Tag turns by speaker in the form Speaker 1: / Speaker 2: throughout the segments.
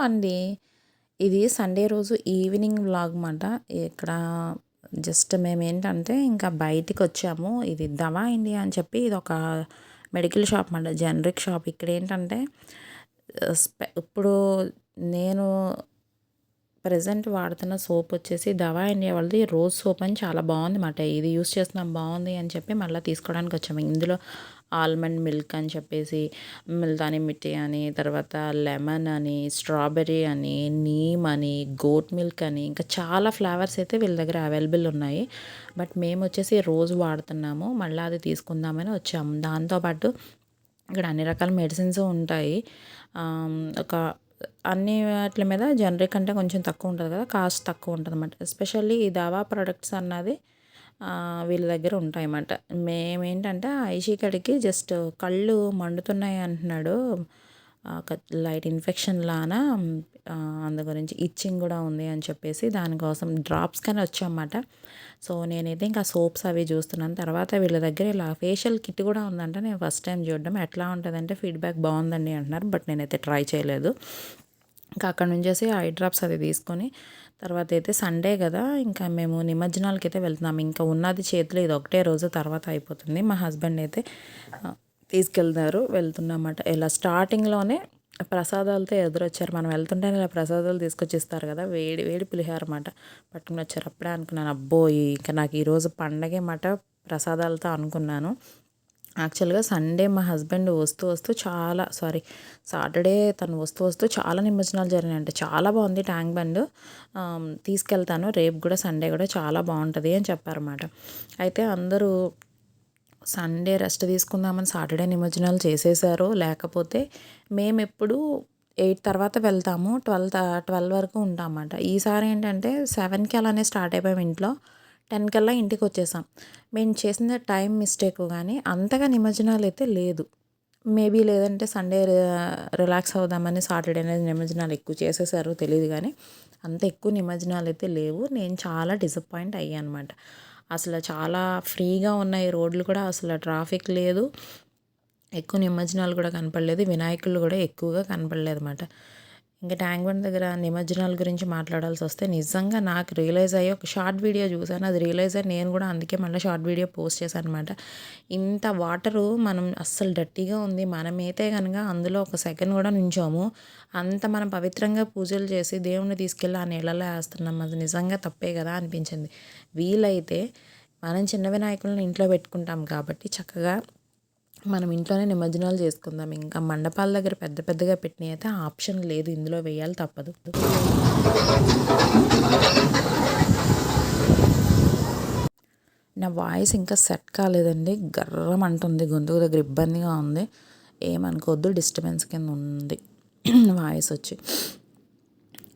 Speaker 1: అండి. ఇది సండే రోజు ఈవినింగ్ వ్లాగ్ మాట. ఇక్కడ జస్ట్ మేమేంటంటే ఇంకా బయటికొచ్చాము. ఇది దవా ఇండియా అని చెప్పి ఇదొక మెడికల్ షాప్ మాట. Generic shop. ఇక్కడేంటంటే ఇప్పుడు నేను ప్రెజెంట్ వాడుతున్న సోప్ వచ్చేసి దవా ఇండియా వాళ్ళది రోజ్ సోప్ అని చాలా బాగుంది మాట. ఇది యూస్ చేస్తున్నాం బాగుంది అని చెప్పి మళ్ళీ తీసుకోవడానికి వచ్చాము. ఇందులో ఆల్మండ్ మిల్క్ అని చెప్పేసి, ముల్తానీ మిట్టి అని, తర్వాత లెమన్ అని, స్ట్రాబెర్రీ అని, నీమ్ అని, గోట్ మిల్క్ అని, ఇంకా చాలా ఫ్లేవర్స్ అయితే వీళ్ళ దగ్గర అవైలబుల్ ఉన్నాయి. బట్ మేము వచ్చేసి రోజు వాడుతున్నాము. మళ్ళీ అది తీసుకుందామని వచ్చాము. దాంతోపాటు ఇక్కడ అన్ని రకాల మెడిసిన్స్ ఉంటాయి. ఒక అన్ని వాటి మీద జనరిక్ అంటే కొంచెం తక్కువ ఉంటుంది కదా, కాస్ట్ తక్కువ ఉంటుంది అన్నమాట. ఎస్పెషల్లీ ఈ దావా ప్రొడక్ట్స్ అన్నది వీళ్ళ దగ్గర ఉంటాయన్నమాట. మేమేంటంటే ఐషీ కడికి జస్ట్ కళ్ళు మండుతున్నాయి అంటున్నాడు, లైట్ ఇన్ఫెక్షన్ లానా, అందు గురించి ఇచ్చింగ్ కూడా ఉంది అని చెప్పేసి దానికోసం డ్రాప్స్ కానీ వచ్చామన్నమాట. సో నేనైతే ఇంకా సోప్స్ అవి చూస్తున్నాను. తర్వాత వీళ్ళ దగ్గర ఇలా ఫేషియల్ కిట్ కూడా ఉందంట. నేను ఫస్ట్ టైం చూడడం. ఎట్లా ఉంటుందంటే ఫీడ్బ్యాక్ బాగుందండి అంటున్నారు, బట్ నేనైతే ట్రై చేయలేదు. ఇంకా అక్కడ నుంచేసి ఐ డ్రాప్స్ అది తీసుకొని తర్వాత అయితే సండే కదా, ఇంకా మేము నిమజ్జనాలకి అయితే వెళ్తున్నాము. ఇంకా ఉన్నది చేతిలో ఇది ఒకటే రోజు, తర్వాత అయిపోతుంది. మా హస్బెండ్ అయితే తీసుకెళ్తారు, వెళ్తున్నమాట. ఇలా స్టార్టింగ్లోనే ప్రసాదాలతో ఎదురొచ్చారు. మనం వెళ్తుంటే ఇలా ప్రసాదాలు తీసుకొచ్చి ఇస్తారు కదా, వేడి వేడి పులిహార మాట పట్టుకుని వచ్చారు. అప్పుడే అనుకున్నాను, అబ్బో ఇంకా నాకు ఈరోజు పండగే మాట ప్రసాదాలతో అనుకున్నాను. యాక్చువల్గా సండే మా హస్బెండ్ సాటర్డే తను వస్తూ చాలా నిమజ్జనాలు జరిగినాయంటే చాలా బాగుంది ట్యాంక్ బండ్, తీసుకెళ్తాను రేపు కూడా, సండే కూడా చాలా బాగుంటుంది అని చెప్పారన్నమాట. అయితే అందరూ సండే రెస్ట్ తీసుకుందామని సాటర్డే నిమజ్జనాలు చేసేసారు. లేకపోతే మేము ఎప్పుడు 8 తర్వాత వెళ్తాము, 12 వరకు ఉంటామన్నమాట. ఈసారి ఏంటంటే 7కి అలానే స్టార్ట్ అయిపోయాం ఇంట్లో, 10 కల్లా ఇంటికి వచ్చేసాం. మేము చేసిన టైం మిస్టేక్ కానీ అంతగా నిమజ్జనాలు అయితే లేదు. మేబీ లేదంటే సండే రిలాక్స్ అవుదామని సాటర్డే అనేది నిమజ్జనాలు ఎక్కువ చేసేసారు తెలియదు, కానీ అంత ఎక్కువ నిమజ్జనాలు అయితే లేవు. నేను చాలా డిసప్పాయింట్ అయ్యాను అనమాట. అసలు చాలా ఫ్రీగా ఉన్నాయి రోడ్లు కూడా, అసలు ట్రాఫిక్ లేదు, ఎక్కువ నిమజ్జనాలు కూడా కనపడలేదు, వినాయకులు కూడా ఎక్కువగా కనపడలేదు అన్నమాట. ఇంకా ట్యాంక్ బండ్ దగ్గర నిమజ్జనాల గురించి మాట్లాడాల్సి వస్తే నిజంగా నాకు రియలైజ్ అయ్యి ఒక షార్ట్ వీడియో చూసాను, అది రియలైజ్ అయ్యి నేను కూడా అందుకే మళ్ళీ షార్ట్ వీడియో పోస్ట్ చేశాను అనమాట. ఇంత వాటరు మనం అస్సలు డర్టీగా ఉంది, మనమైతే కనుక అందులో ఒక సెకండ్ కూడా నుంచోము. అంత మనం పవిత్రంగా పూజలు చేసి దేవుణ్ణి తీసుకెళ్ళి ఆ నీళ్ళలో వేస్తున్నాం, అది నిజంగా తప్పే కదా అనిపించింది. వీలైతే మనం చిన్న వినాయకులను ఇంట్లో పెట్టుకుంటాం కాబట్టి చక్కగా మనం ఇంట్లోనే నిమజ్జనాలు చేసుకుందాం. ఇంకా మండపాల దగ్గర పెద్ద పెద్దగా పెట్టినవి అయితే ఆప్షన్ లేదు, ఇందులో వేయాలి తప్పదు. నా వాయిస్ ఇంకా సెట్ కాలేదండి, గర్రం అంటుంది, గొంతుకు దగ్గర ఇబ్బందిగా ఉంది, ఏమనుకోవద్దు, డిస్టర్బెన్స్ కింద ఉంది వాయిస్ వచ్చి.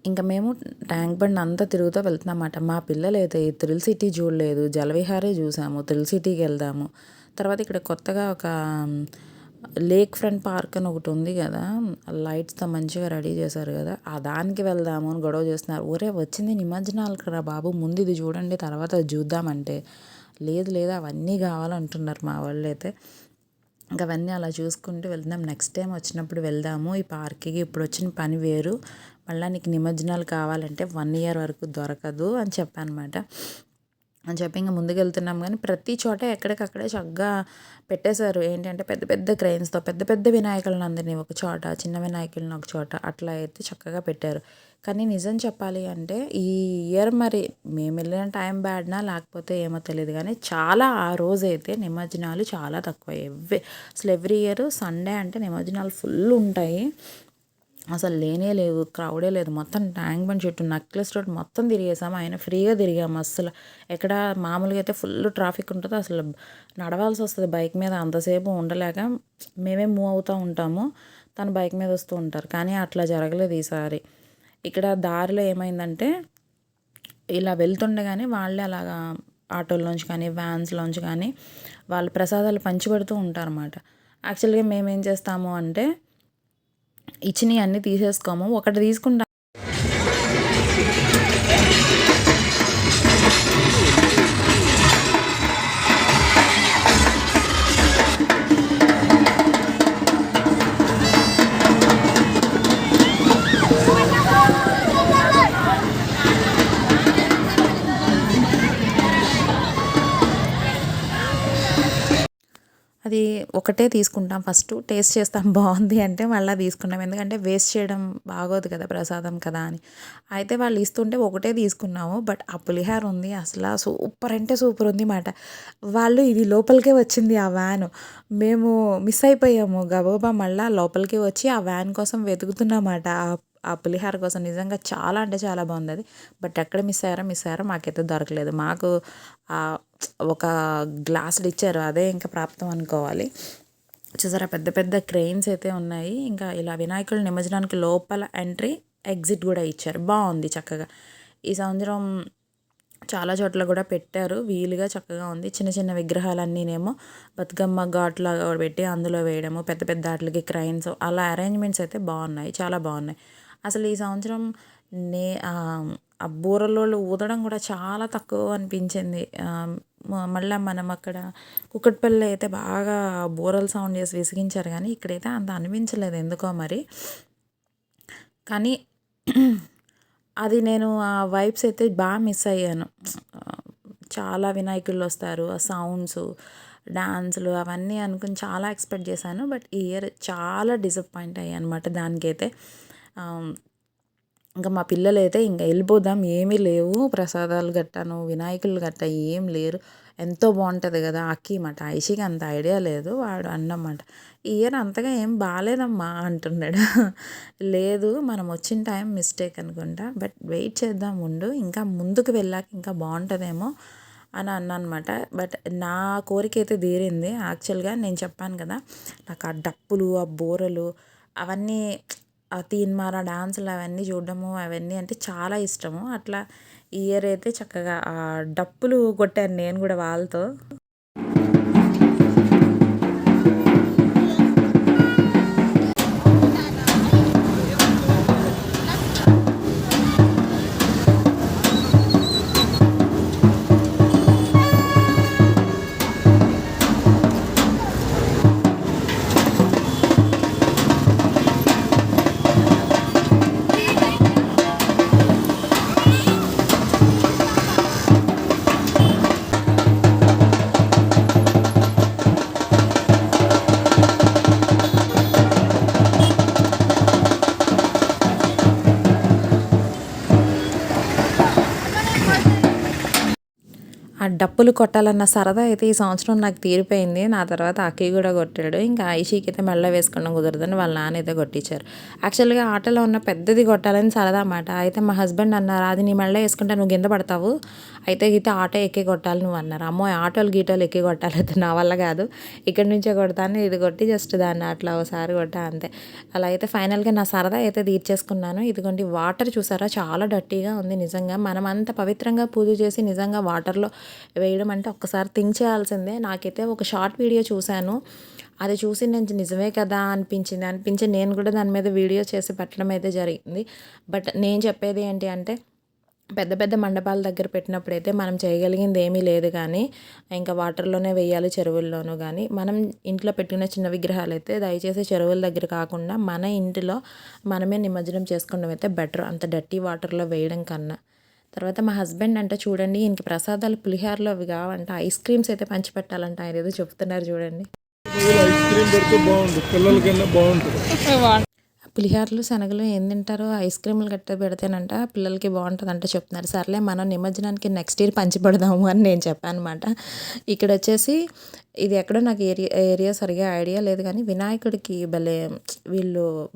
Speaker 1: ఇంకా మేము ట్యాంక్ బండ్ అంతా తిరుగుతూ వెళ్తున్నామాట. మా పిల్లలు అయితే థ్రిల్ సిటీ చూడలేదు, జలవిహారే చూసాము, థ్రిల్ సిటీకి వెళ్దాము. తర్వాత ఇక్కడ కొత్తగా ఒక లేక్ ఫ్రంట్ పార్క్ అని ఒకటి ఉంది కదా, లైట్స్తో మంచిగా రెడీ చేశారు కదా, ఆ దానికి వెళ్దాము అని గొడవ చేస్తున్నారు. ఒరే వచ్చింది నిమజ్జనాలకు రా బాబు, ముందు ఇది చూడండి తర్వాత చూద్దామంటే లేదు అవన్నీ కావాలంటున్నారు మా వాళ్ళు అయితే. ఇంకా అవన్నీ అలా చూసుకుంటూ వెళ్దాం, నెక్స్ట్ టైం వచ్చినప్పుడు వెళ్దాము ఈ పార్క్కి, ఇప్పుడు వచ్చిన పని వేరు, మళ్ళీ నీకు నిమజ్జనాలు కావాలంటే 1 year వరకు దొరకదు అని చెప్పానమాట. అని చెప్పి ఇంకా ముందుకు వెళ్తున్నాం. కానీ ప్రతి చోట ఎక్కడికక్కడే చక్కగా పెట్టేశారు. ఏంటంటే పెద్ద పెద్ద క్రెయిన్స్తో పెద్ద పెద్ద వినాయకులను అందరినీ ఒక చోట, చిన్న వినాయకులను ఒక చోట, అట్లా అయితే చక్కగా పెట్టారు. కానీ నిజం చెప్పాలి అంటే ఈ ఇయర్ మరి మేము వెళ్ళిన టైం బ్యాడ్నా లేకపోతే ఏమో తెలియదు, కానీ చాలా ఆ రోజైతే నిమజ్జనాలు చాలా తక్కువ. అసలు ఎవ్రీ ఇయర్ సండే అంటే నిమజ్జనాలు ఫుల్ ఉంటాయి, అసలు లేనే లేవు, క్రౌడే లేదు. మొత్తం ట్యాంక్ బండ్ చుట్టూ నెక్లెస్ రోడ్ మొత్తం తిరిగేసాము, ఆయన ఫ్రీగా తిరిగాము. అసలు ఎక్కడ మామూలుగా అయితే ఫుల్ ట్రాఫిక్ ఉంటుంది, అసలు నడవాల్సి వస్తుంది బైక్ మీద, అంతసేపు ఉండలేక మేమే మూవ్ అవుతూ ఉంటాము, తను బైక్ మీద వస్తూ ఉంటారు. కానీ అట్లా జరగలేదు ఈసారి. ఇక్కడ దారిలో ఏమైందంటే ఇలా వెళ్తుండగానే వాళ్ళే అలాగా ఆటోల్లోంచి కానీ వ్యాన్స్లోంచి కానీ వాళ్ళు ప్రసాదాలు పంచిపెడుతూ ఉంటారన్నమాట. యాక్చువల్గా మేమేం చేస్తాము అంటే ఇచ్చినవి అన్నీ తీసేసుకోము, ఒకటి తీసుకుంటాం. అది ఒకటే తీసుకుంటాం ఫస్ట్ టేస్ట్ చేస్తాం బాగుంది అంటే మళ్ళీ తీసుకున్నాం ఎందుకంటే వేస్ట్ చేయడం బాగోదు కదా ప్రసాదం కదా అని అయితే వాళ్ళు ఇస్తుంటే ఒకటే తీసుకున్నాము బట్ ఆ పులిహార ఉంది అసలు సూపర్ అంటే సూపర్ ఉంది మాట వాళ్ళు ఇది లోపలికే వచ్చింది ఆ వ్యాన్ మేము మిస్ అయిపోయాము గబగబా మళ్ళీ లోపలికి వచ్చి ఆ వ్యాన్ కోసం వెతుకుతున్నమాట ఆ పులిహార కోసం నిజంగా చాలా అంటే చాలా బాగుంది అది బట్ ఎక్కడ మిస్ అయ్యారో మాకైతే దొరకలేదు మాకు ఒక గ్లాసులు ఇచ్చారు అదే ఇంకా ప్రాప్తం అనుకోవాలి చూసారా పెద్ద పెద్ద క్రెయిన్స్ అయితే ఉన్నాయి ఇంకా ఇలా వినాయకుడి నిమజ్జనానికి లోపల ఎంట్రీ ఎగ్జిట్ కూడా ఇచ్చారు బాగుంది చక్కగా ఈ సంవత్సరం చాలా చోట్ల కూడా పెట్టారు వీలుగా చక్కగా ఉంది చిన్న చిన్న విగ్రహాలన్నీనేమో బతుకమ్మ ఘాట్లాగా పెట్టి అందులో వేయడము పెద్ద పెద్ద వాటికి క్రైన్స్ అలా అరేంజ్మెంట్స్ అయితే బాగున్నాయి చాలా బాగున్నాయి అసలు ఈ సంవత్సరం ఆ బూరలోళ్ళు ఊదడం కూడా చాలా తక్కువ అనిపించింది మళ్ళీ మనం అక్కడ కుక్కట్పల్లి అయితే బాగా బూరలు సౌండ్ చేసి విసిగించారు కానీ ఇక్కడైతే అంత అనిపించలేదు ఎందుకో మరి కానీ అది నేను ఆ వైబ్స్ అయితే బాగా మిస్ అయ్యాను చాలా వినాయకుళ్ళు వస్తారు ఆ సౌండ్స్ డాన్సులు అవన్నీ అనుకుని చాలా ఎక్స్పెక్ట్ చేశాను బట్ ఈ ఇయర్ చాలా డిసప్పాయింట్ అయ్యాను అనమాట దానికైతే ఇంకా మా పిల్లలైతే ఇంకా వెళ్ళిపోదాం ఏమీ లేవు ప్రసాదాలు గట్టాను వినాయకులు గట్ట ఏం లేరు ఎంతో బాగుంటుంది కదా అక్కి మాట ఐషికి అంత ఐడియా లేదు వాడు అన్నమాట ఈ ఇయర్ అంతగా ఏం బాగాలేదమ్మా అంటున్నాడు లేదు మనం వచ్చిన టైం మిస్టేక్ అనుకుంటా బట్ వెయిట్ చేద్దాం ఉండు ఇంకా ముందుకు వెళ్ళాక ఇంకా బాగుంటుందేమో అని అన్నమాట బట్ నా కోరిక అయితే తీరింది యాక్చువల్గా నేను చెప్పాను కదా నాకు ఆ డప్పులు ఆ బోరలు అవన్నీ ఆ తీన్మార డాన్సులు అవన్నీ చూడడము అవన్నీ అంటే చాలా ఇష్టము అట్లా ఈ ఇయర్ అయితే చక్కగా ఆ డప్పులు కొట్టాను నేను కూడా వాళ్ళతో ఆ డప్పులు కొట్టాలన్న సరదా అయితే ఈ సంవత్సరం నాకు తీరిపోయింది నా తర్వాత అక్కయ్య కూడా కొట్టాడు ఇంకా ఐషీకి అయితే మెల్ల వేసుకోవడం కుదరదని వాళ్ళ నాన్న అయితే కొట్టించారు యాక్చువల్గా ఆటలో ఉన్న పెద్దది కొట్టాలని సరదా అన్నమాట అయితే మా హస్బెండ్ అన్నారు అది నీ మెల్ల వేసుకుంటే నువ్వు కింద పడతావు అయితే ఆటో ఎక్కి కొట్టాలి నువ్వు అన్నారు అమ్మో ఆటోలు గీటోలు ఎక్కి కొట్టాలి అయితే నా వల్ల కాదు ఇక్కడి నుంచే కొడతాను ఇది కొట్టి జస్ట్ దాన్ని అట్లా ఒకసారి కొట్టా అంతే అలా అయితే ఫైనల్గా నా సరదా అయితే తీర్చేసుకున్నాను ఇదిగోండి వాటర్ చూసారా చాలా డర్టీగా ఉంది నిజంగా మనం అంత పవిత్రంగా పూజ చేసి నిజంగా వాటర్లో వేయడం అంటే ఒక్కసారి థింక్ చేయాల్సిందే నాకైతే ఒక షార్ట్ వీడియో చూశాను అది చూసి నేను నిజమే కదా అనిపించి నేను కూడా దాని మీద వీడియో చేసి పెట్టడం అయితే జరిగింది బట్ నేను చెప్పేది ఏంటి అంటే పెద్ద పెద్ద మండపాల దగ్గర పెట్టినప్పుడైతే మనం చేయగలిగింది ఏమీ లేదు కానీ ఇంకా వాటర్లోనే వేయాలి చెరువుల్లోనూ కానీ మనం ఇంట్లో పెట్టిన చిన్న విగ్రహాలు అయితే దయచేసి చెరువుల దగ్గర కాకుండా మన ఇంటిలో మనమే నిమజ్జనం చేసుకోవడం అయితే బెటర్ అంత డర్టీ వాటర్లో వేయడం కన్నా తర్వాత మా హస్బెండ్ అంటే చూడండి ఇంక ప్రసాదాలు పులిహారలో అవి కావంట ఐస్ క్రీమ్స్ అయితే పంచిపెట్టాలంట ఆయన ఏదో చెప్తున్నారు చూడండి
Speaker 2: ఐస్ క్రీమ్ పెడితే బాగుంటుంది పిల్లలకన్నా బాగుంటుంది
Speaker 1: పులిహారలు శనగలు ఏం తింటారో ఐస్ క్రీములు గట్ట పెడితేనంట పిల్లలకి బాగుంటుంది అంటే చెప్తున్నారు సర్లే మనం నిమజ్జనానికి నెక్స్ట్ ఇయర్ పంచిపెడదాము అని నేను చెప్పాను అనమాట ఇక్కడ వచ్చేసి ఇది ఎక్కడో నాకు ఏరియా సరిగా ఐడియా లేదు కానీ వినాయకుడికి భలే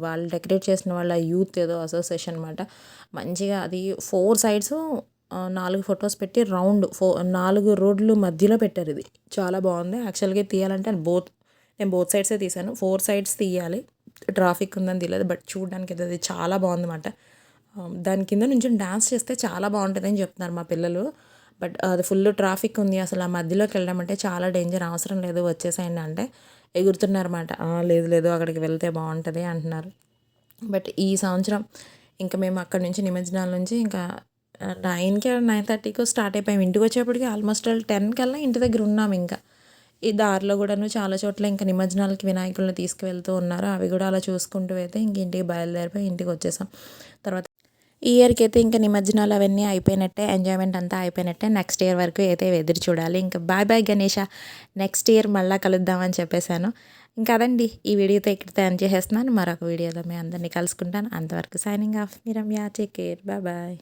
Speaker 1: వాళ్ళు డెకరేట్ చేసిన వాళ్ళ యూత్ ఏదో అసోసియేషన్ అనమాట మంచిగా అది 4 సైడ్స్ 4 ఫొటోస్ పెట్టి రౌండ్ 4 రోడ్లు మధ్యలో పెట్టారు ఇది చాలా బాగుంది యాక్చువల్గా తీయాలంటే నేను బోత్ సైడ్సే తీసాను 4 సైడ్స్ తీయాలి ట్రాఫిక్ ఉందని తెలియదు బట్ చూడడానికి అయితే అది చాలా బాగుందన్నమాట దాని కింద నుంచి డాన్స్ చేస్తే చాలా బాగుంటుందని చెప్తున్నారు మా పిల్లలు బట్ అది ఫుల్ ట్రాఫిక్ ఉంది అసలు ఆ మధ్యలోకి వెళ్ళడం అంటే చాలా డేంజర్ అవసరం లేదు వచ్చేసేయండి అంటే ఎగురుతున్నారన్నమాట లేదు లేదు అక్కడికి వెళ్తే బాగుంటుంది అంటున్నారు బట్ ఈ సంవత్సరం ఇంకా మేము అక్కడి నుంచి నిమజ్జనాల నుంచి ఇంకా 9కి 9:30కో స్టార్ట్ అయిపోయాము ఇంటికి వచ్చేప్పటికి ఆల్మోస్ట్ 10 కల్లా ఇంటి దగ్గర ఉన్నాము ఇంకా ఈ దారిలో కూడాను చాలా చోట్ల ఇంకా నిమజ్జనాలకి వినాయకులను తీసుకువెళ్తూ ఉన్నారు అవి కూడా అలా చూసుకుంటూ అయితే ఇంక ఇంటికి బయలుదేరిపోయి ఇంటికి వచ్చేసాం తర్వాత ఈ ఇయర్కి అయితే ఇంకా నిమజ్జనాలు అవన్నీ అయిపోయినట్టే, ఎంజాయ్మెంట్ అంతా అయిపోయినట్టే. నెక్స్ట్ ఇయర్ వరకు అయితే ఎదురు చూడాలి. ఇంకా bye bye Ganesha, next year మళ్ళీ కలుద్దామని చెప్పేశాను. ఇంకా అదండి, ఈ వీడియోతో ఇక్కడితో ఎండ్ చేసేస్తున్నాను. మరొక వీడియోలో మీ అందరినీ కలుసుకుంటాను. అంతవరకు సైనింగ్ ఆఫ్, మీ Ramya. Take care, bye bye.